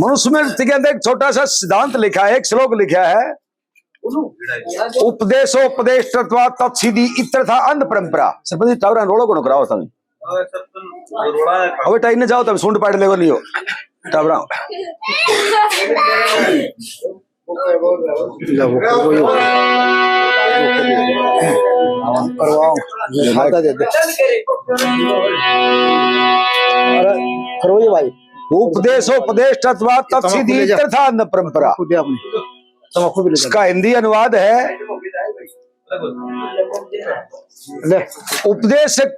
मनुस्मृति के अंदर एक छोटा सा सिद्धांत लिखा है, एक श्लोक लिखा है, उपदेशोपदेश तत्सीधी इत्र था अंध परंपरा। सरपंच टावरा रोड़ो को कराओ तभी अब टाइम जाओ तब सूंड पाट लेगो नहीं हो टावरा भाई उपदेशोपदेश तत्सीधी इत्र था अंध परंपरा। इसका हिंदी अनुवाद है, उपदेशक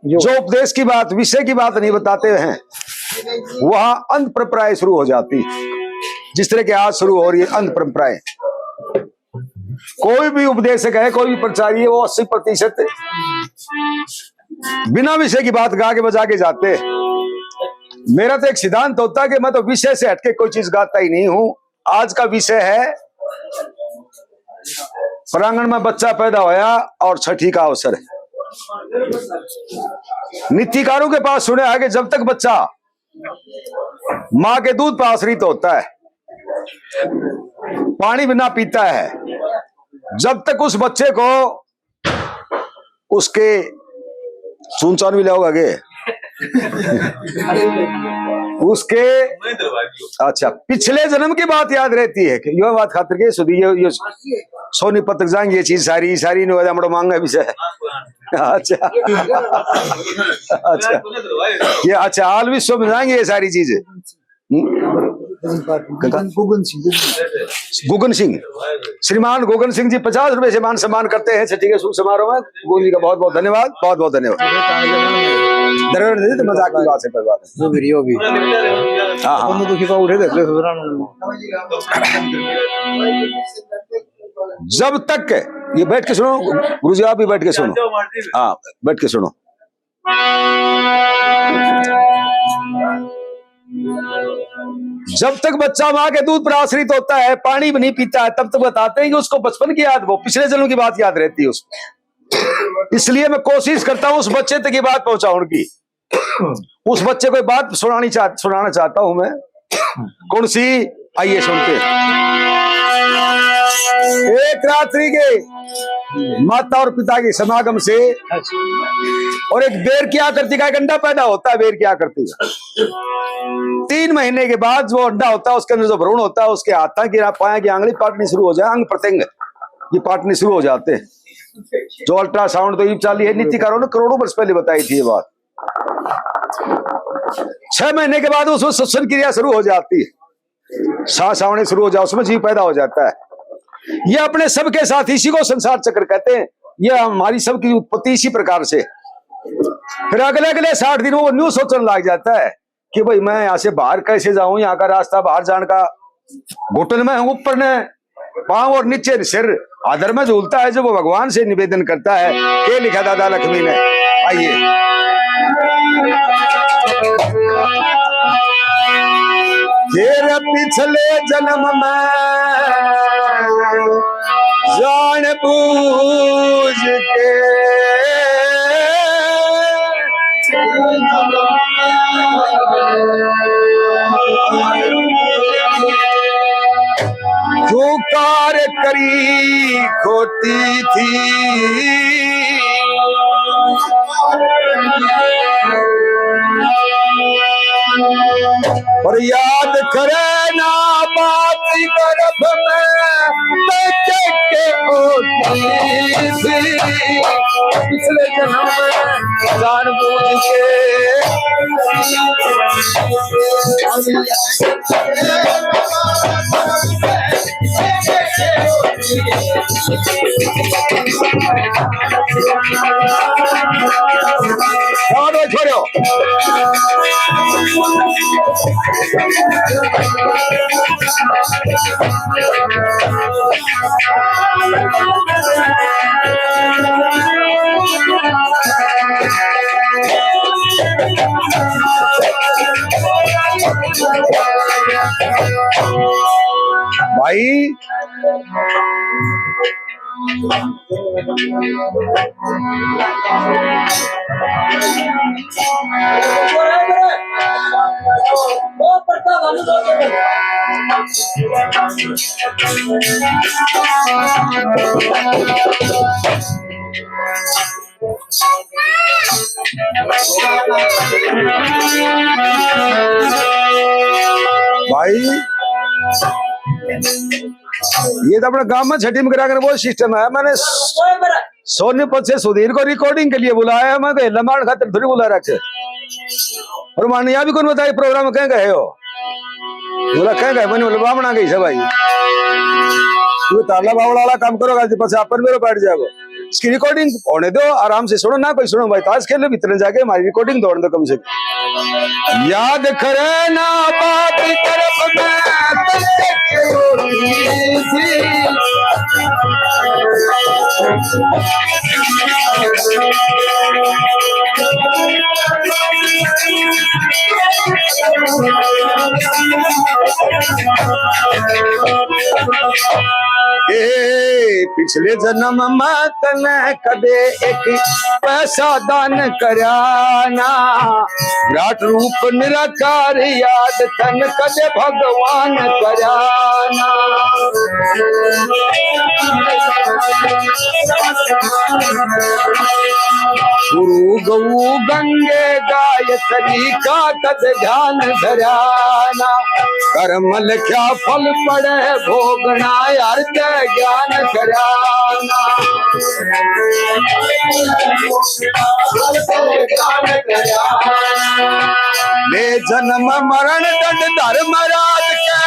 जो उपदेश की बात, विषय की बात नहीं बताते हैं, वहां अंध परंपराएं शुरू हो जाती। जिस तरह के आज शुरू हो रही है अंध परंपराएं। कोई भी उपदेशक है, कोई भी प्रचारी है, वो 80% बिना विषय की बात गा के बजा के जाते। मेरा तो एक सिद्धांत होता है कि मैं तो विषय से हटके कोई चीज गाता ही नहीं हूं। आज का विषय है प्रांगण में बच्चा पैदा होया और छठी का अवसर है। नीतिकारों के पास सुने है कि जब तक बच्चा मां के दूध पर आश्रित होता है, पानी बिना पीता है, जब तक उस बच्चे को उसके चून भी लाओगे आगे उसके अच्छा पिछले जन्म की बात याद रहती है कि यो बात खातिर के सुधी ये सोनी पतक जाएंगे ये चीज सारी सारी नहीं होता मांगा विषय। अच्छा अच्छा ये अच्छा हाल विश्व में जाएंगे ये सारी चीजें। गुगन सिंह, श्रीमान गुगन सिंह जी 50 रुपए से मान सम्मान करते हैं छठी के शुभ समारोह में। गुगन जी का बहुत बहुत धन्यवाद, बहुत बहुत धन्यवाद। मजाक की बात है, कोई बात नहीं। हाँ जब तक ये बैठ के सुनो गुरुजी, आप भी बैठ के सुनो। हाँ बैठ के सुनो। जब तक बच्चा मां के दूध पर आश्रित होता है, पानी भी नहीं पीता है, तब तक बताते हैं कि उसको बचपन की याद, वो पिछले जन्म की बात याद रहती है उसको। इसलिए मैं कोशिश करता हूं उस बच्चे तक की बात पहुंचाऊं की। उस बच्चे को बात सुनाना चाहता हूं मैं। कौन सी? आइए सुनते हैं। एक रात्रि के माता और पिता के समागम से और एक बेर की आकृति का एक अंडा पैदा होता है। बेर की आकृति का 3 महीने के बाद जो अंडा होता है, उसके अंदर जो भ्रूण होता है, उसके हाथा की पाया की आंगली पाटनी शुरू हो जाए, अंग प्रत्यंग ये पाटनी शुरू हो जाते हैं। जो अल्ट्रासाउंड तो ये चाली है, नीतिकारों ने करोड़ों वर्ष पहले बताई थी ये बात। 6 महीने के बाद उसमें श्वसन क्रिया शुरू हो जाती है, सांस आने शुरू हो जाए, उसमें जीव पैदा हो जाता है। ये अपने सबके साथ, इसी को संसार चक्र कहते हैं। ये हमारी सबकी उत्पत्ति इसी प्रकार से। फिर अगले 60 दिन वो न्यू सोचने लग जाता है कि भाई मैं यहाँ से बाहर कैसे जाऊं, यहाँ का रास्ता बाहर जाने का घुटन में ऊपर ने पांव और नीचे सिर आदर में झूलता है। जो वो भगवान से निवेदन करता है। क्या लिखा दादा लक्ष्मी ने? आइए तेरे पिछले जन्म में जान बूझ के जो कार्य करी खोती थी, और याद करे ना बात गर्भ में के होती थी। पिछले जन्म में जान बूझ के छोड़ो भाई। भाई ये तो अपने गांव में छठी में कराकर वो सिस्टम है। मैंने सोनीपत से सुधीर को रिकॉर्डिंग के लिए बुलाया, मैं कहे लमाड़ खातिर थोड़ी बुला रखे। और माने यहाँ भी कौन बताए प्रोग्राम कह गए हो? बोला कह गए, मैंने बोला बामना गई है भाई, तू ताला बावड़ा वाला काम करोगा पीछे अपन मेरे बैठ जाएगा। इसकी रिकॉर्डिंग होने दो, आराम से सुनो ना, कोई सुनो भाई, ताश खेल लो इतने जाके हमारी रिकॉर्डिंग दौड़ दो कम से कम। याद करे ना बात तरफ पिछले जन्म में तने कदे एक पैसा दान कराना, विराट रूप निराकार याद तन कदे भगवान कराना। गुरु गऊ गंगे गायत्री का कद ध्यान धराना, कर्म लिखा फल पड़े भोगना अर्थ ज्ञान कराना। ले जन्म मरण दंड धर्मराज के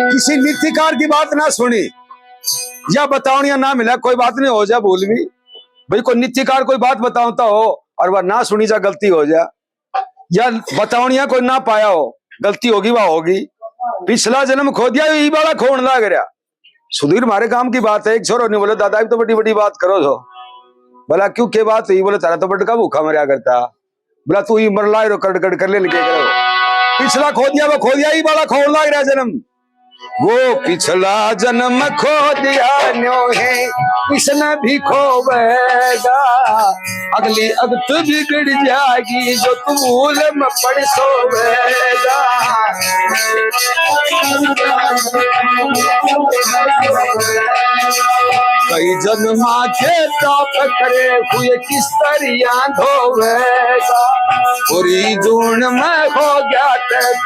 किसी नीतिकार की बात ना सुनी या बताओ या ना मिला, कोई बात नहीं, हो जा भूल भी भाई। कोई नीतिकार कोई बात बताता हो और वह ना सुनी जा, गलती हो जा, या बताओ या कोई ना पाया हो, गलती होगी वह होगी। पिछला जन्म खो दिया, ये वाला खोन लग रहा। सुधीर हमारे काम की बात है। एक छोरो नहीं बोले दादा तो बड़ी बड़ी बात करो तो बोला क्यों के बात हुई? बोले तारा तो बटका भूखा मरिया करता। बोला तू ही मर ला कड़ कर ले करो। पिछला खो दिया, वो खो दिया, ये वाला खोन लग रहा जन्म। वो पिछला जन्म खो दिया न्यो है, इसने भी खोवेगा। अगली अब तू बिगड़ जाएगी जो तू भूल में पड़ सोवेगा। कई जन्मा के ताप करे हुए किस तरह धोवेगा। पूरी जून में हो गया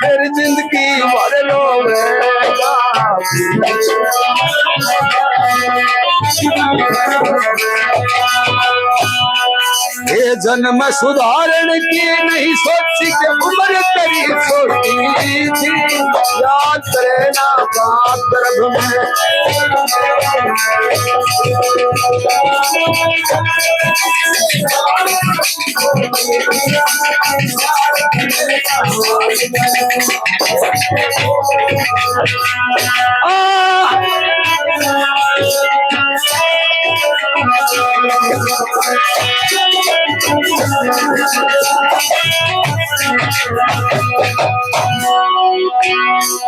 फिर जिंदगी भर रोवेगा। ये जन्म सुधारण की नहीं सोची के उम्र तेरी छोटी थी। याद करे ना बात गर्भ में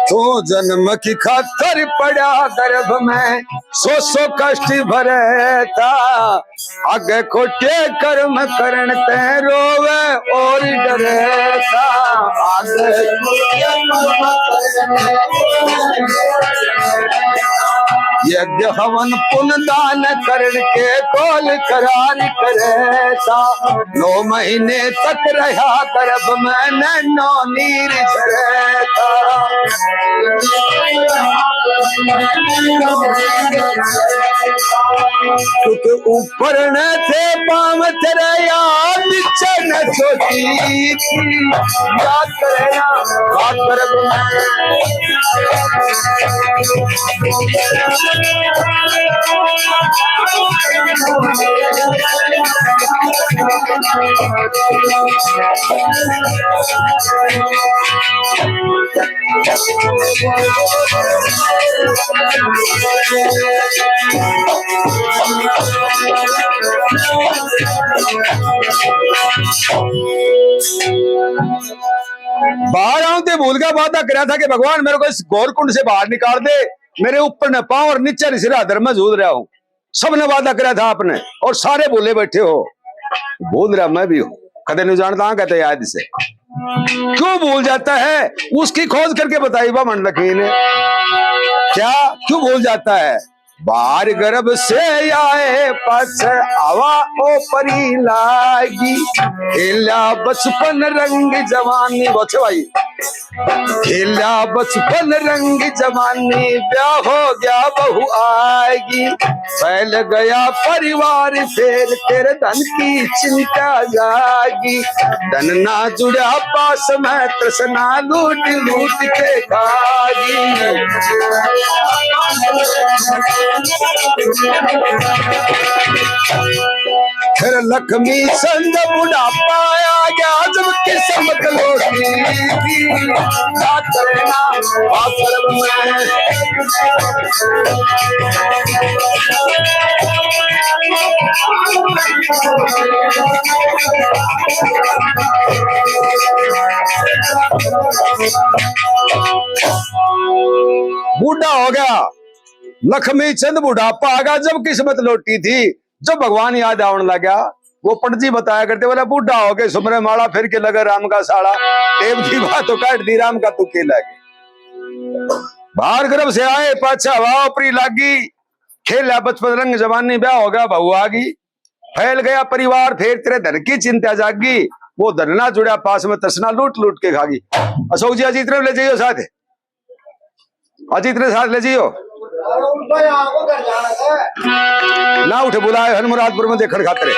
तो जन्म की खातर पड़ा गर्भ में सो कष्ट भरे था। आगे कोटे कर्म करण ते रोवे और डरे था। यज्ञ हवन पुण्य दान करण के कोल करार करे था। 9 महीने तक रहा गर्भ में नैनो नीर झरे था। ऊपर न थे पाम तेरे याद न छोटी थी। याद करना बात गर्भ बाहर आऊं तो भूल का वादा करा था कि भगवान मेरे को इस घोर कुंड से बाहर निकाल दे, मेरे ऊपर न पांव और नीचे न सिरा धर्म में झूल रहा हूं। सबने वादा करा था आपने और सारे भूले बैठे हो। भूल रहा मैं भी हूं, कदे नहीं जानता कहते याद से क्यों भूल जाता है। उसकी खोज करके बताई बा मन लखी ने क्या क्यों भूल जाता है। बाहर गर्भ से आए पछ आवा ओ परी लागी, खेला बचपन रंग जवानी बोछे भाई, खेला बचपन रंग जवानी, ब्याह हो गया बहू आएगी, फैल गया परिवार फिर तेरे धन की चिंता जागी, धन ना जुड़ा पास में तृष्णा लूट लूट के खागी। फिर लक्ष्मी संग बुढ़ापा आ गया जब किस्मत लौटी थी, क्या करना आखिर में। बूढ़ा हो गया लक्ष्मी चंद, बुढ़ापा आ गया जब किस्मत लौटी थी। जब भगवान याद आने लगा वो पंडित जी बताया करते बोला बूढ़ा हो गए सुमरे माला फिर के लगा राम का साड़ा, टेम की बात तो काट दी राम का तुके लगे। बाहर गर्भ से आए पाछा हवा उपरी लागी, खेला बचपन रंग जवानी, ब्याह हो गया बहू आगी, फैल गया परिवार फिर तेरे धन की चिंता जागी, वो धन ना जुड़ा पास में तृष्णा लूट लूट के खागी। अशोक जी अजीत ले जाइयो साथ, अजीत ने साथ ले जाइयो ना उठे बुलाए हनुमराजपुर में देखड़ खातरे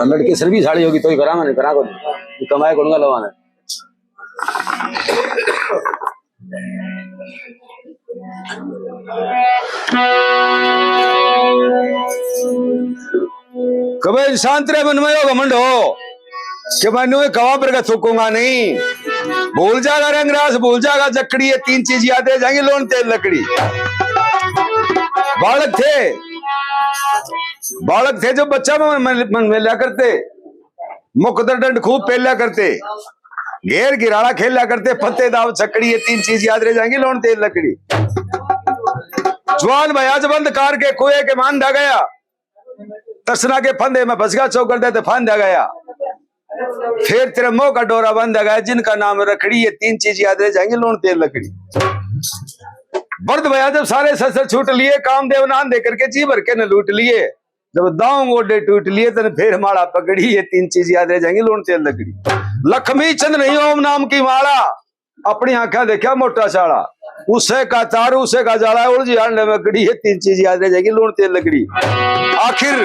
लड़के सर भी साड़ी होगी तो ही करा मैंने करा को कमाए करूंगा लवाने। कभी शांत रहे मन में हो घमंड हो कि मैं कवा पर का थूकूंगा नहीं। भूल जाएगा रंगरास, भूल जाएगा जकड़ी, ये तीन चीज याद है जाएंगे, लोन तेल लकड़ी। बालक थे जो बच्चा मन में लिया करते, मुकदर डंड खूब पेलिया करते, घेर गिराड़ा खेला करते, पत्ते दाव छकड़ी, ये तीन चीज याद रह जाएंगी, लोन तेल लकड़ी। जवान भैया बंद कार के कुएं के मान दा गया, तसना के फंदे में फंस गया, चौकर देते फांद गया, फिर तेरे मुंह का डोरा बंद गया, जिनका नाम रखड़ी, ये तीन चीज याद रह जाएंगे, लोन तेल लकड़ी। बर्द भैया जब सारे ससुर छूट लिए, कामदेव नाम दे करके जी भर के न लूट लिए, जब दांव गोडे टूट लिए तन फिर माला पकड़ी, ये तीन चीज याद रह जाएंगी, लोन तेल लकड़ी। लक्ष्मी चंद नहीं ओम नाम की माला, अपनी आंखें देखा मोटा साड़ा, उसे का तारू उसे का जाला, उलझी हांडे में कड़ी, ये तीन चीज याद रह जाएगी, लोन तेल लकड़ी। आखिर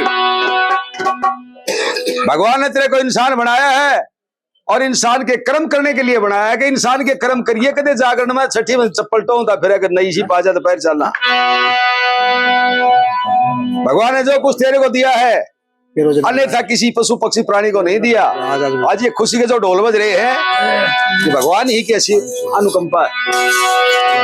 भगवान ने तेरे को इंसान बनाया है और इंसान के कर्म करने के लिए बनाया है कि इंसान के कर्म करिए, कदे जागरण में छठी में चप्पल टोंता फिर अगर नई सी पाजा तो पैर चलना। भगवान ने जो कुछ तेरे को दिया है अन्यथा किसी पशु पक्षी प्राणी को नहीं दिया। आज ये खुशी के जो ढोल बज रहे हैं कि भगवान ही की ऐसी अनुकंपा है।